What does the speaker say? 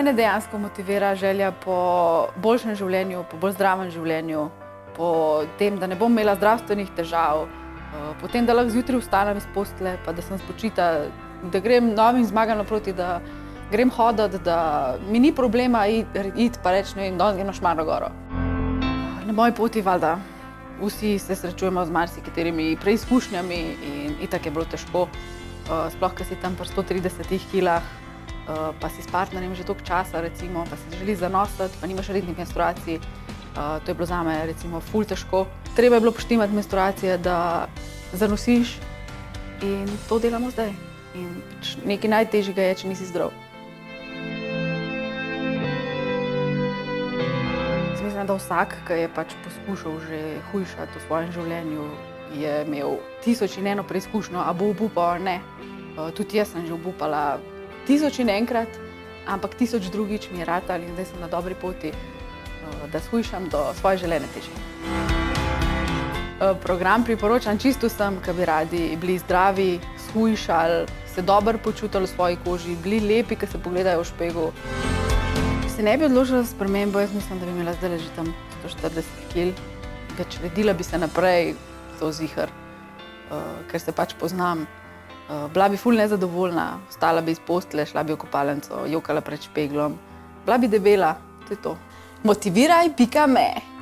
Mene dejansko motivira želja po boljšem življenju, po bolj zdravem življenju, po tem, da ne bom imela zdravstvenih težav, po tem, da lahko zjutraj vstanem iz postelje, pa da sem spočita, da grem novim zmagam naproti, da grem hoditi, da mi ni problema iti pa reči, ne vem, danes grem na Šmarno goro. Na moji poti valjda vsi se srečujemo z marsikaterimi preizkušnjami in itak je bilo težko, sploh, ker si tam pri 130 kilah, pa si s partnerjem že toliko časa, recimo, pa si želi zanositi, pa nimaš rednih menstruacij. To je bilo zame, recimo, ful težko. Treba je bilo poštimati menstruacije, da zanosiš in to delamo zdaj. In nekaj najtežjega je, če nisi zdrav. Mislim, da vsak, ki je pač poskušal že hujšati v svojem življenju, je imel 1001 preizkušnjo, a bo obupal ali ne. Tudi jaz sem že obupala 1001-krat, ampak 1002-gič mi je ratalo in zdaj sem na dobri poti, da shujšam do svoje želene teže. Program priporočam čisto vsem, ki bi radi bili zdravi, shujšali, se dobro počutili v svoji koži, bili lepi, ki se pogledajo v špegel. Če se ne bi odločila za spremembo, jaz mislim, da bi imela zdaj že tam 140 kil. Čredila bi se naprej, to ziher, ker se pač poznam. Bila bi ful nezadovoljna, vstala bi iz postelje, šla bi v kopalnico, jokala pred špeglom. Bila bi debela, to je to. Motiviraj.me